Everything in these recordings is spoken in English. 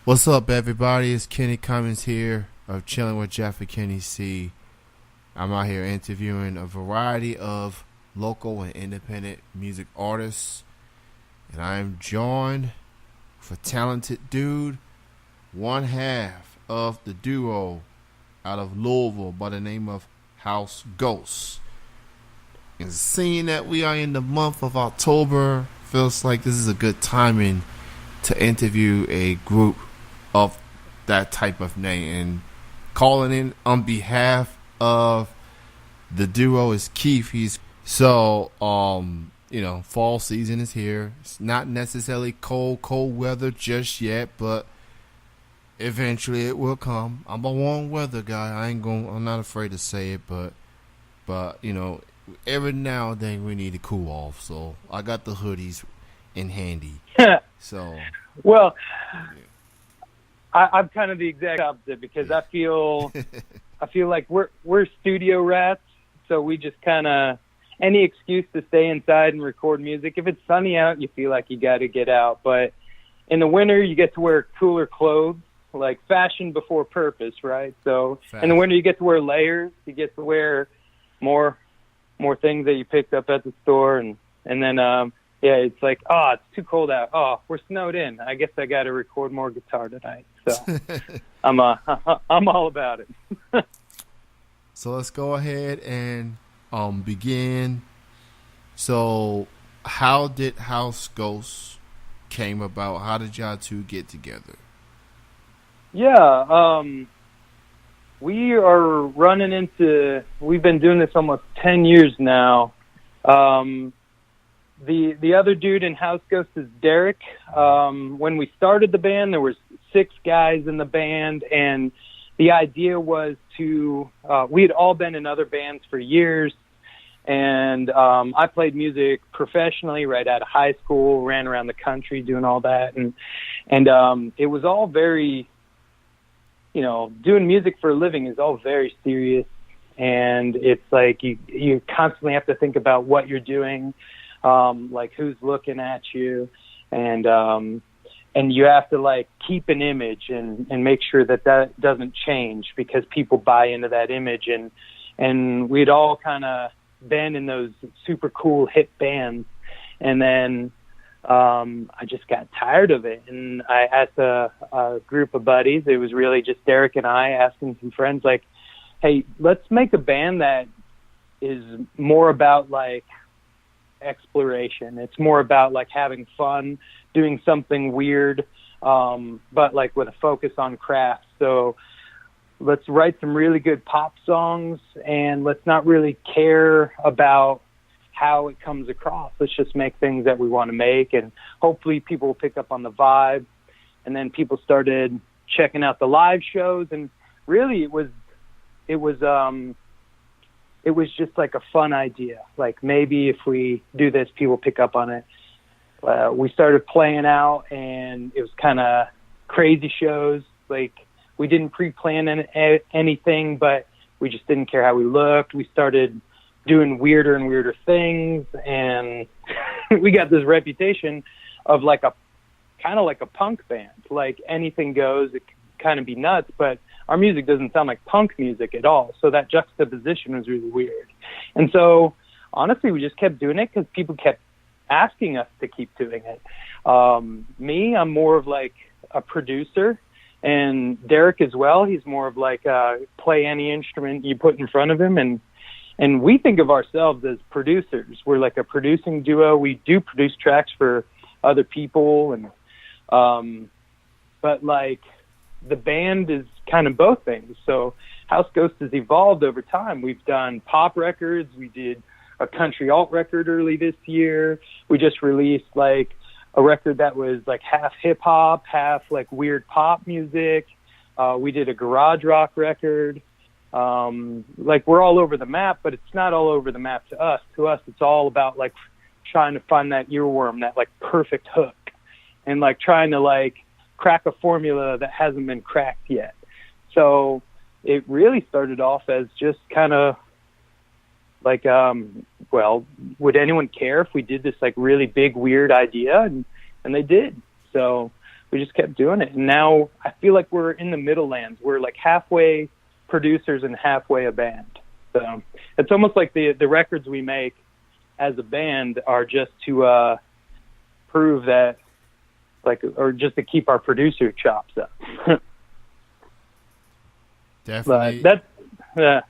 What's up, everybody? It's Kenny Cummins here of Chilling with Jeff and Kenny C. I'm out here interviewing a variety of local and independent music artists, and I am joined with a talented dude, one half of the duo out of Louisville by the name of House Ghosts. And seeing that we are in the month of October, feels like this is a good timing to interview a group of that type of name. And calling in on behalf of the duo is Keith. Fall season is here. It's not necessarily cold weather just yet, but eventually it will come. I'm a warm weather guy. I'm not afraid to say it, but every now and then we need to cool off. So I got the hoodies in handy. So well, I'm kind of the exact opposite because I feel like we're studio rats, so we just kind of any excuse to stay inside and record music. If it's sunny out, you feel like you got to get out, but in the winter you get to wear cooler clothes, like fashion before purpose, right? So in the winter you get to wear layers, you get to wear more things that you picked up at the store, and then it's like, it's too cold out. Oh, we're snowed in. I guess I got to record more guitar tonight. So I'm all about it. So let's go ahead and begin. So how did House Ghosts came about? How did y'all two get together? Yeah, we are we've been doing this almost 10 years now. The other dude in House Ghost is Derek. When we started the band, there was 6 guys in the band, and the idea was we had all been in other bands for years, and I played music professionally right out of high school, ran around the country doing all that, and it was all very, doing music for a living is all very serious, and it's like you constantly have to think about what you're doing, like who's looking at you, and you have to like keep an image and make sure that doesn't change because people buy into that image, and we'd all kind of been in those super cool hit bands, and then I just got tired of it, and I asked a group of buddies. It was really just Derek and I asking some friends, like, hey, let's make a band that is more about like exploration. It's more about like having fun, doing something weird, but like with a focus on craft. So let's write some really good pop songs, and let's not really care about how it comes across. Let's just make things that we want to make, and hopefully people will pick up on the vibe. And then people started checking out the live shows, and really it was just like a fun idea. Like maybe if we do this, people pick up on it. We started playing out, and it was kind of crazy shows. Like we didn't pre-plan anything, but we just didn't care how we looked. We started doing weirder and weirder things, and we got this reputation of like a punk band. Like anything goes. It can kind of be nuts, but our music doesn't sound like punk music at all. So that juxtaposition was really weird. And so honestly, we just kept doing it because people kept asking us to keep doing it. Me, I'm more of like a producer, and Derek as well. He's more of like play any instrument you put in front of him, and we think of ourselves as producers. We're like a producing duo. We do produce tracks for other people, and but like the band is kind of both things. So House Ghost has evolved over time. We've done pop records. We did a country alt record early this year. We just released like a record that was like half hip hop, half like weird pop music. We did a garage rock record. Like we're all over the map, but it's not all over the map to us. To us, it's all about like trying to find that earworm, that like perfect hook, and like trying to like crack a formula that hasn't been cracked yet. So it really started off as just kind of like, would anyone care if we did this like really big, weird idea? And they did. So we just kept doing it. And now I feel like we're in the middle lands. We're like halfway producers and halfway a band. So it's almost like the records we make as a band are just to prove that, like, or just to keep our producer chops up. Definitely. But there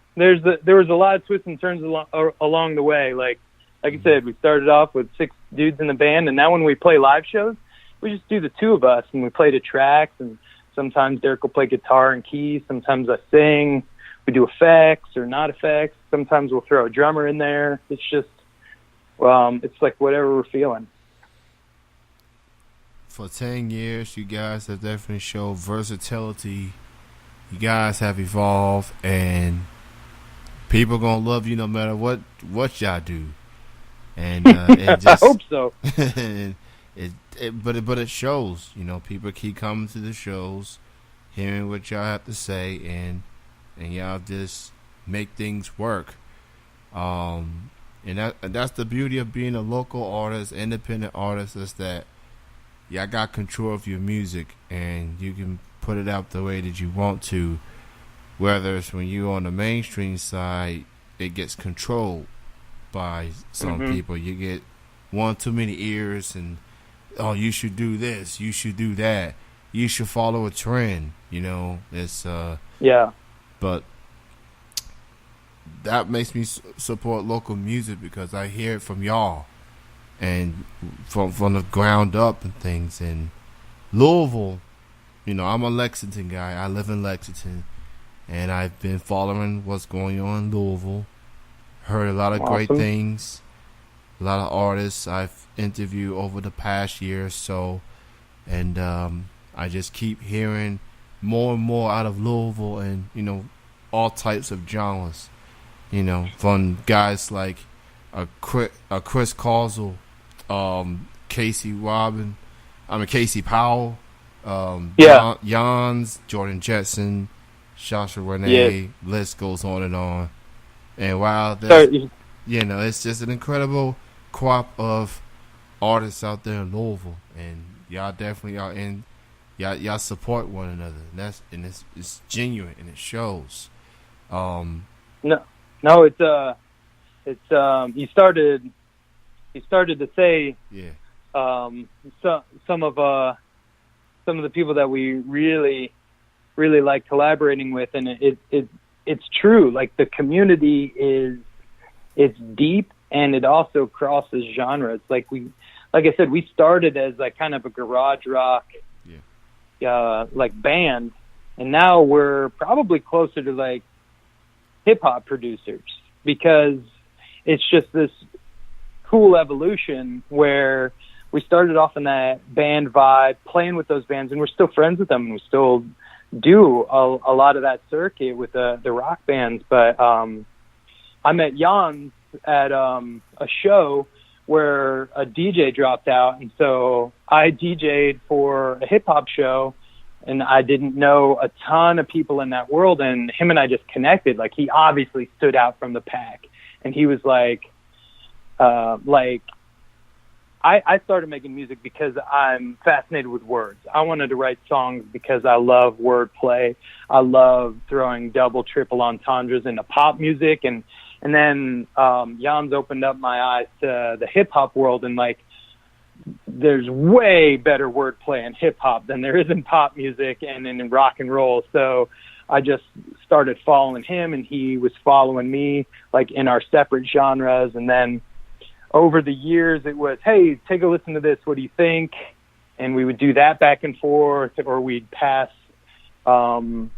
was a lot of twists and turns along the way. Like I said, we started off with 6 dudes in the band, and now when we play live shows, we just do the 2 of us, and we play the tracks, and sometimes Derek will play guitar and keys, sometimes I sing, we do effects or not effects, sometimes we'll throw a drummer in there. It's just, it's like whatever we're feeling. For 10 years, you guys have definitely showed versatility. You guys have evolved, and people gonna love you no matter what y'all do. And it just, I hope so. But it shows. You know, people keep coming to the shows, hearing what y'all have to say, and y'all just make things work. And that's the beauty of being a local artist, independent artist, is that y'all got control of your music, and you can put it out the way that you want to. Whether it's when you're on the mainstream side, it gets controlled by some people. You get one too many ears, and you should do this, you should do that, you should follow a trend. You know, it's But that makes me support local music, because I hear it from y'all, and from the ground up and things. And Louisville, you know, I'm a Lexington guy. I live in Lexington, and I've been following what's going on in Louisville. Heard a lot of great things, a lot of artists I've interviewed over the past year or so, and I just keep hearing more and more out of Louisville, and, you know, all types of genres, you know, from guys like Chris Causal, Casey Powell, Jans, Jordan Jetson, Shasha Renee, list goes on and on. And wow, you know, it's just an incredible crop of artists out there in Louisville, and y'all definitely are y'all support one another, and it's genuine, and it shows. No, it's you started to say some of the people that we really like collaborating with, and it's true. Like, the community it's deep, and it also crosses genres. Like I said, we started as like kind of a garage rock like band, and now we're probably closer to like hip hop producers, because it's just this cool evolution where we started off in that band vibe, playing with those bands, and we're still friends with them, and we still do a lot of that circuit with the rock bands. But I met Jans at a show where a DJ dropped out, and so I DJ'd for a hip-hop show, and I didn't know a ton of people in that world, and him and I just connected. Like, he obviously stood out from the pack, and he was like I started making music because I'm fascinated with words. I wanted to write songs because I love wordplay. I love throwing double, triple entendres into pop music. And then Jans opened up my eyes to the hip-hop world, and, like, there's way better wordplay in hip-hop than there is in pop music and in rock and roll. So I just started following him, and he was following me, like, in our separate genres. And then over the years, it was, hey, take a listen to this. What do you think? And we would do that back and forth, or we'd pass, songs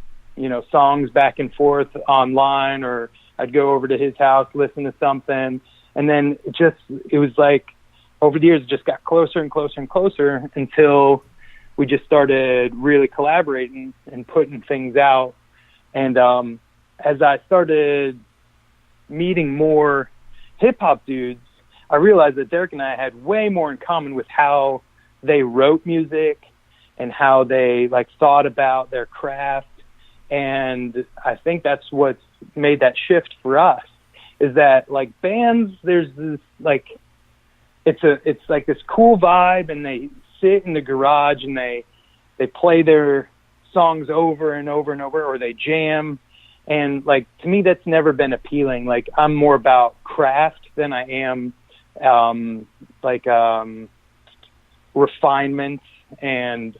back and forth online, or I'd go over to his house, listen to something. And then it was like, over the years, it just got closer and closer and closer until we just started really collaborating and putting things out. And as I started meeting more hip-hop dudes, I realized that Derek and I had way more in common with how they wrote music and how they, like, thought about their craft. And I think that's what's made that shift for us, is that, like, bands, there's this, like, it's like this cool vibe, and they sit in the garage and they they play their songs over and over and over, or they jam. And like, to me, that's never been appealing. Like, I'm more about craft than I am refinement and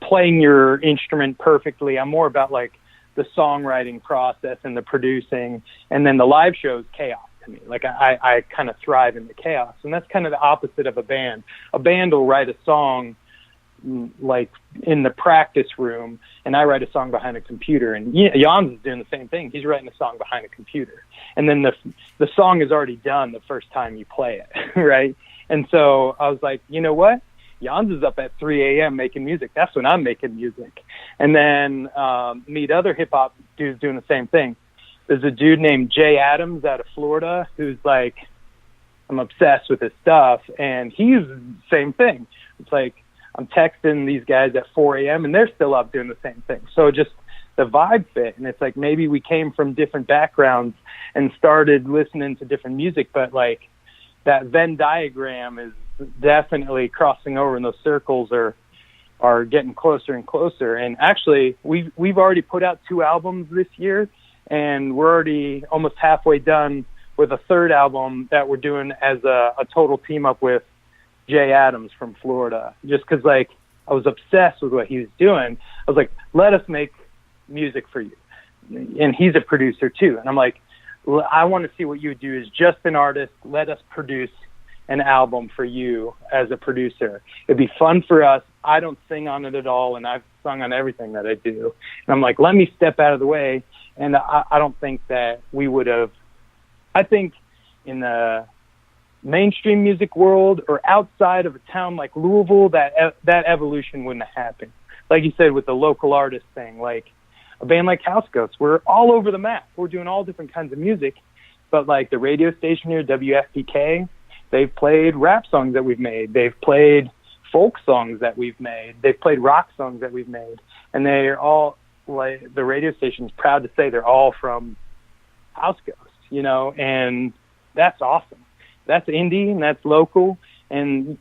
playing your instrument perfectly. I'm more about like the songwriting process and the producing, and then the live show is chaos to me. Like, I kind of thrive in the chaos, and that's kind of the opposite of a band. A band will write a song like in the practice room, and I write a song behind a computer, and Jans is doing the same thing. He's writing a song behind a computer, and then the song is already done the first time you play it, right? And so I was like, you know what? Jans is up at 3 a.m. making music. That's when I'm making music. And then meet other hip-hop dudes doing the same thing. There's a dude named Jay Adams out of Florida who's like, I'm obsessed with his stuff, and he's the same thing. It's like, I'm texting these guys at 4 a.m. and they're still up doing the same thing. So just the vibe fit. And it's like, maybe we came from different backgrounds and started listening to different music, but like that Venn diagram is definitely crossing over, and those circles are getting closer and closer. And actually we've already put out 2 albums this year, and we're already almost halfway done with a 3rd album that we're doing as a total team up with Jay Adams from Florida, just because like I was obsessed with what he was doing. I was like, let us make music for you. And he's a producer too. And I'm like, I want to see what you would do as just an artist. Let us produce an album for you as a producer. It'd be fun for us. I don't sing on it at all, and I've sung on everything that I do. And I'm like, let me step out of the way. And I don't think that we would have, I think in the mainstream music world or outside of a town like Louisville, that evolution wouldn't have happened. Like you said, with the local artist thing, like a band like House Ghosts, we're all over the map. We're doing all different kinds of music, but like the radio station here, WFPK, they've played rap songs that we've made. They've played folk songs that we've made. They've played rock songs that we've made. And they're all, like, the radio station's proud to say they're all from House Ghosts, you know, and that's awesome. That's indie and that's local. And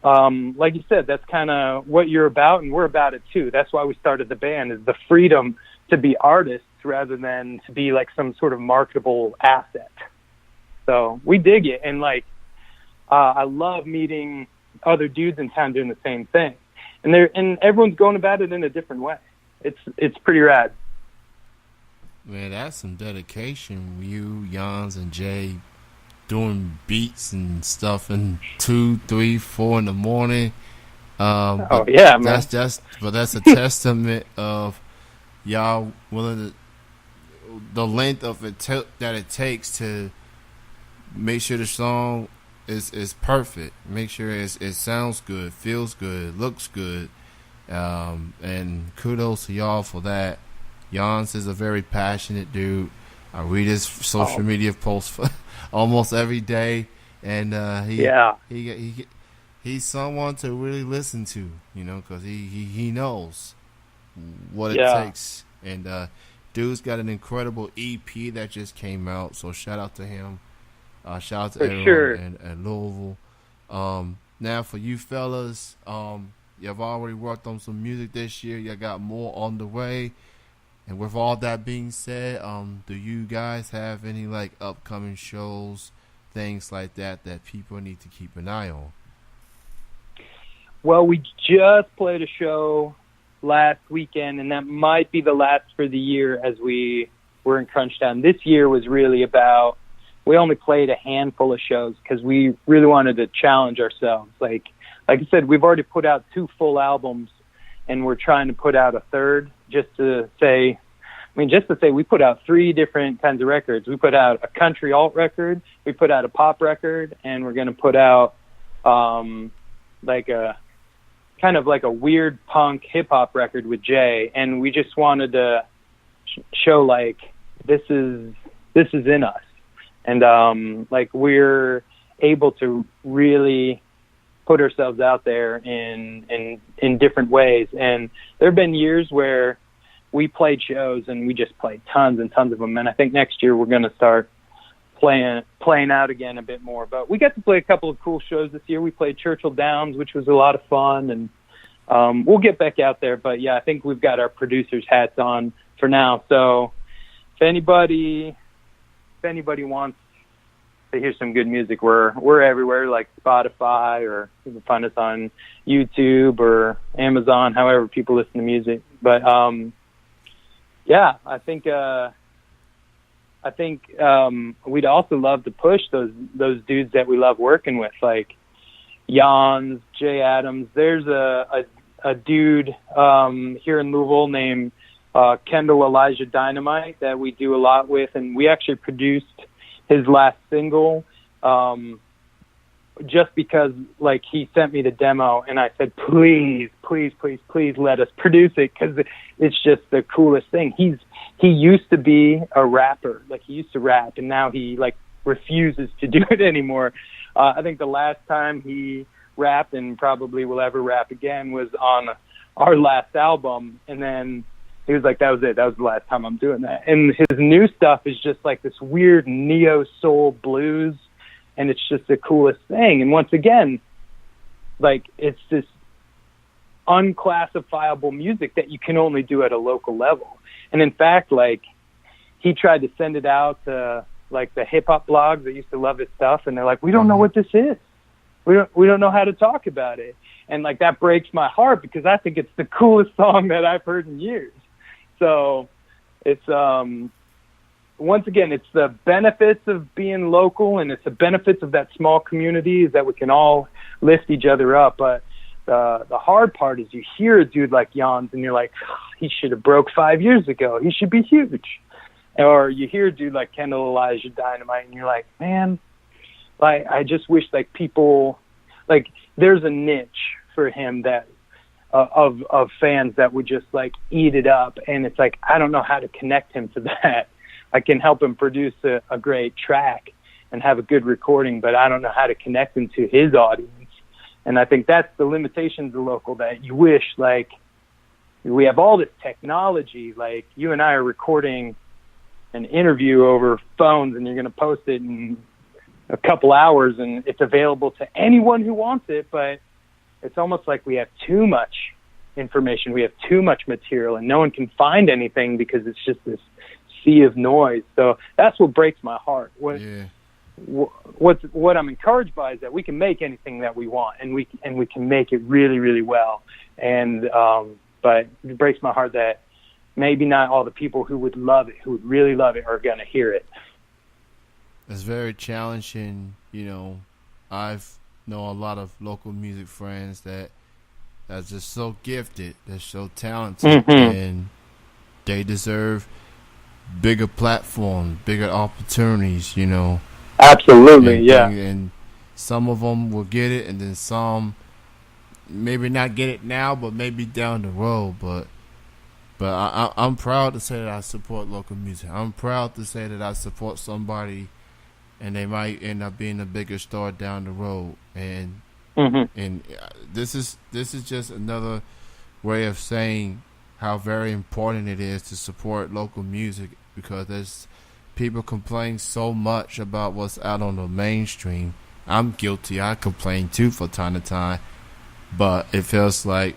like you said, that's kind of what you're about, and we're about it too. That's why we started the band, is the freedom to be artists rather than to be like some sort of marketable asset. So we dig it. And like, I love meeting other dudes in town doing the same thing. And everyone's going about it in a different way. It's pretty rad. Man, that's some dedication. You, Jans, and Jay doing beats and stuff in 2, 3, 4 in the morning. Yeah, man. That's a testament of y'all willing to, the length of it that it takes to make sure the song is perfect. Make sure it sounds good, feels good, looks good. And kudos to y'all for that. Jans is a very passionate dude. I read his social media posts almost every day, and he's someone to really listen to, you know, because he knows what it takes. And dude's got an incredible EP that just came out, so shout out to him. Shout out to everyone in Louisville. Now for you fellas, you've already worked on some music this year. You got more on the way. And with all that being said, do you guys have any like upcoming shows, things like that people need to keep an eye on? Well, we just played a show last weekend, and that might be the last for the year as we were in crunch time. This year was really about, we only played a handful of shows because we really wanted to challenge ourselves. Like I said, we've already put out 2 full albums, and we're trying to put out a 3rd, just to say we put out 3 different kinds of records. We put out a country alt record, we put out a pop record, and we're going to put out like a kind of like a weird punk hip hop record with Jay. And we just wanted to show like this is in us, and like we're able to really put ourselves out there in different ways. And there have been years where we played shows and we just played tons and tons of them. And I think next year we're going to start playing out again a bit more. But we got to play a couple of cool shows this year. We played Churchill Downs, which was a lot of fun, and we'll get back out there. But yeah, I think we've got our producers' hats on for now. So if anybody wants to hear some good music, we're everywhere, like Spotify, or you can find us on YouTube or Amazon, however people listen to music. But yeah, I think we'd also love to push those dudes that we love working with, like Jans, Jay Adams. There's a dude here in Louisville named Kendall Elijah Dynamite that we do a lot with, and we actually produced his last single just because, like, he sent me the demo and I said, please let us produce it, because it's just the coolest thing. He used to be a rapper, like he used to rap, and now he like refuses to do it anymore. I think the last time he rapped, and probably will ever rap again, was on our last album, and then he was like, that was it. That was the last time I'm doing that. And his new stuff is just like this weird neo-soul blues, and it's just the coolest thing. And once again, like, it's this unclassifiable music that you can only do at a local level. And in fact, like, he tried to send it out to like the hip-hop blogs that used to love his stuff, and they're like, we don't know what this is. We don't know how to talk about it. And like, that breaks my heart, because I think it's the coolest song that I've heard in years. So it's, once again, it's the benefits of being local, and it's the benefits of that small community, is that we can all lift each other up. But the hard part is you hear a dude like Jans and you're like, oh, he should have broke 5 years ago. He should be huge. Or you hear a dude like Kendall Elijah Dynamite and you're like, man, like, I just wish like people, like, there's a niche for him that of fans that would just like eat it up. And it's like, I don't know how to connect him to that. I can help him produce a great track and have a good recording, but I don't know how to connect him to his audience. And I think that's the limitations of local, that you wish, like, we have all this technology. Like, you and I are recording an interview over phones, and you're going to post it in a couple hours, and it's available to anyone who wants it. But it's almost like we have too much information. We have too much material, and no one can find anything because it's just this sea of noise. So that's what breaks my heart. What I'm encouraged by is that we can make anything that we want, and we can make it really, really well. And but it breaks my heart that maybe not all the people who would love it, who would really love it, are going to hear it. It's very challenging. You know, I've know a lot of local music friends that are just so gifted, they're so talented, and they deserve bigger platforms, bigger opportunities, you know. Absolutely, yeah. And some of them will get it, and then some maybe not get it now, but maybe down the road. But I'm proud to say that I support local music. I'm proud to say that I support somebody, and they might end up being a bigger star down the road. And and this is just another way of saying how very important it is to support local music, because there's people complain so much about what's out on the mainstream. I'm guilty. I complain too from time to time, but it feels like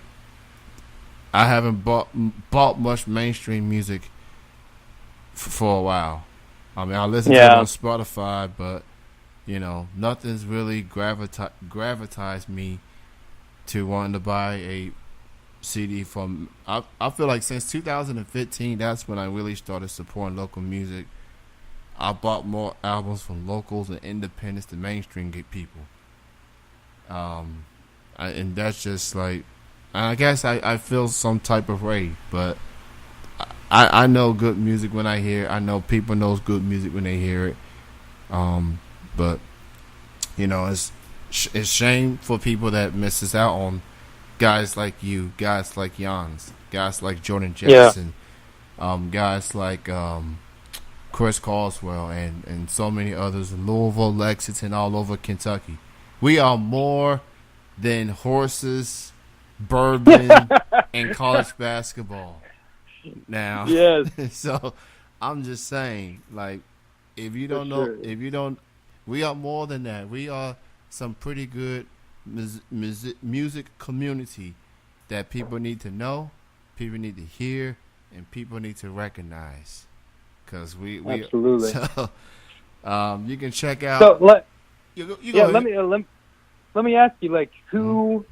I haven't bought much mainstream music for a while. I mean, I listen to it on Spotify, but you know, nothing's really gravitized me to wanting to buy a CD from. I feel like since 2015, that's when I really started supporting local music. I bought more albums from locals and independents than mainstream people. And that's just like, I guess I feel some type of way, but I know good music when I hear it. I know people knows good music when they hear it. But you know, it's shame for people that misses out on guys like you, guys like Jans, guys like Jordan Jefferson, guys like Chris Carswell, and so many others in Louisville, Lexington, all over Kentucky. We are more than horses, bourbon, and college basketball. Now, yes. So I'm just saying, like, if you don't know, sure. if you don't, we are more than that. We are some pretty good music community that people need to know, people need to hear, and people need to recognize. Cause we Absolutely. So you can check out. So You yeah, go ahead. let me ask you, like, who's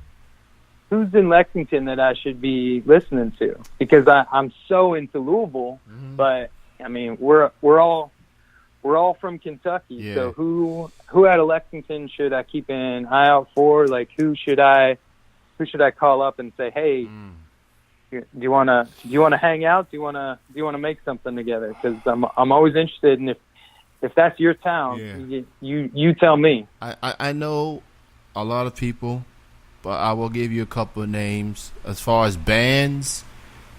in Lexington that I should be listening to? Because I'm so into Louisville, but I mean we're all from Kentucky. Yeah. So who out of Lexington should I keep an eye out for? Like, who should I call up and say, hey, do you wanna hang out? Do you wanna make something together? Because I'm always interested, and if that's your town, you tell me. I know a lot of people, but I will give you a couple of names. As far as bands,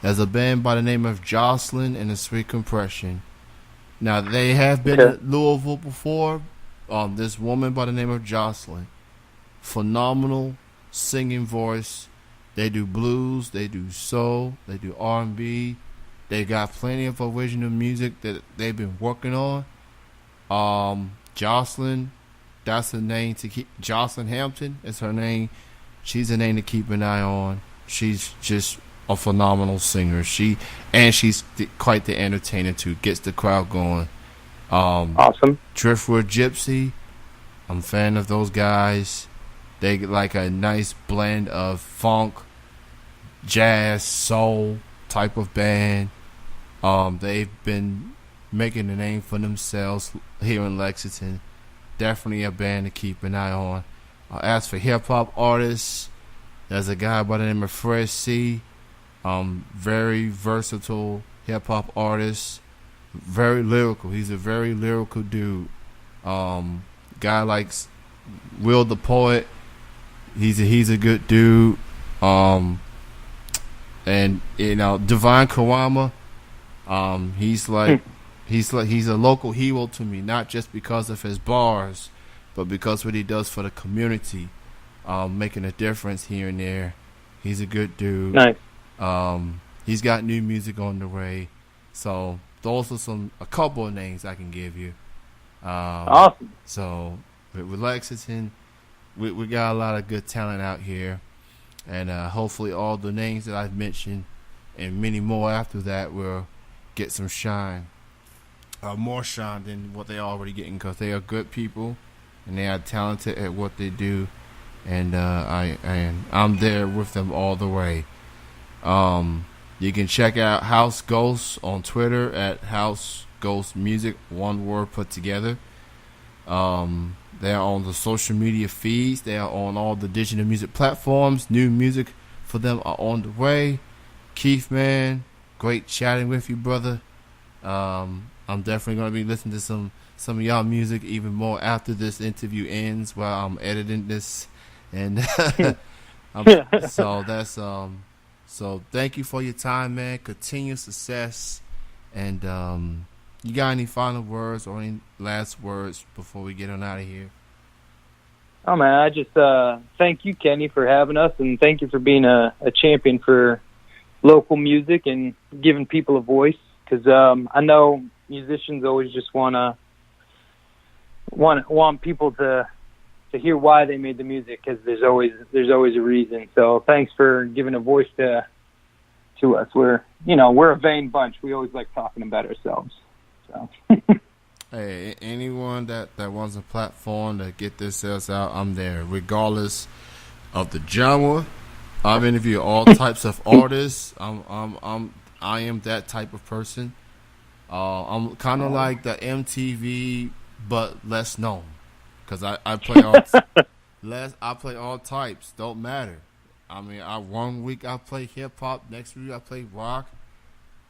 there's a band by the name of Jocelyn and the Sweet Compression. Now, they have been in Louisville before. This woman by the name of Jocelyn, phenomenal singing voice. They do blues, they do soul, they do R&B. They got plenty of original music that they've been working on. Jocelyn, that's her name to keep. Jocelyn Hampton is her name. She's a name to keep an eye on. She's just a phenomenal singer. She's quite the entertainer too. Gets the crowd going. Awesome. Driftwood Gypsy, I'm a fan of those guys. They like a nice blend of funk, jazz, soul type of band. They've been making a name for themselves here in Lexington. Definitely a band to keep an eye on. As for hip hop artists, there's a guy by the name of Fresh C. Very versatile hip hop artist. Very lyrical. He's a very lyrical dude. Guy likes Will the Poet. He's a good dude. And Divine Karama. He's a local hero to me, not just because of his bars, but because what he does for the community, making a difference here and there. He's a good dude. Nice. He's got new music on the way, so those are a couple of names I can give you. Awesome. So with Lexington, we got a lot of good talent out here, and hopefully all the names that I've mentioned and many more after that will get some shine, more shine than what they're already getting, because they are good people and they are talented at what they do, and I'm there with them all the way. You can check out House Ghosts on Twitter at House Ghost Music, one word put together. They are on the social media feeds. They are on all the digital music platforms. New music for them are on the way. Keith, man, great chatting with you, brother. I'm definitely going to be listening to some of y'all music even more after this interview ends while I'm editing this. And so thank you for your time, man. Continued success. And you got any final words or any last words before we get on out of here? Oh, man, I just thank you, Kenny, for having us, and thank you for being a champion for local music and giving people a voice, because I know musicians always just want people to hear why they made the music, because there's always a reason. So thanks for giving a voice to us. We're a vain bunch. We always like talking about ourselves. So hey, anyone that wants a platform to get themselves out, I'm there, regardless of the genre. I've interviewed all types of artists. I am that type of person. I'm kind of like the MTV, but less known, because I play all types. Don't matter. I mean, one week I play hip hop, next week I play rock,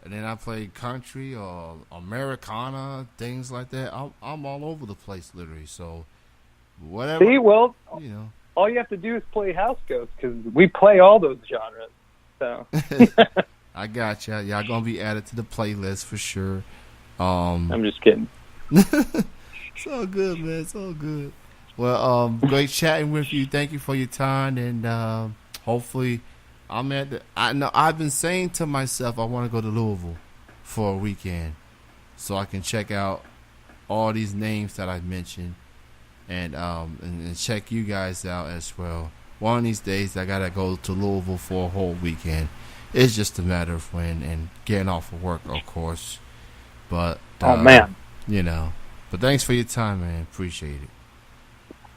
and then I play country or Americana, things like that. I'm all over the place, literally. So whatever. See, well, all you have to do is play house ghosts, because we play all those genres. So I got you. Y'all gonna be added to the playlist for sure. I'm just kidding. It's all good, man. It's all good. Well, great chatting with you. Thank you for your time, and hopefully, I've been saying to myself I want to go to Louisville for a weekend, so I can check out all these names that I mentioned, and check you guys out as well. One of these days, I gotta go to Louisville for a whole weekend. It's just a matter of when and getting off of work, of course. But oh man, But thanks for your time, man. Appreciate it.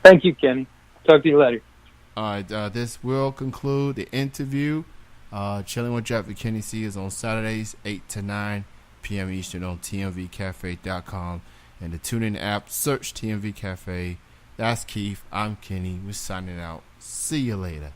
Thank you, Kenny. Talk to you later. All right, this will conclude the interview. Chilling with Jeff and Kenny C is on Saturdays, 8 to 9 p.m. Eastern on tmvcafe.com. And the TuneIn app, search TMV Cafe. That's Keith. I'm Kenny. We're signing out. See you later.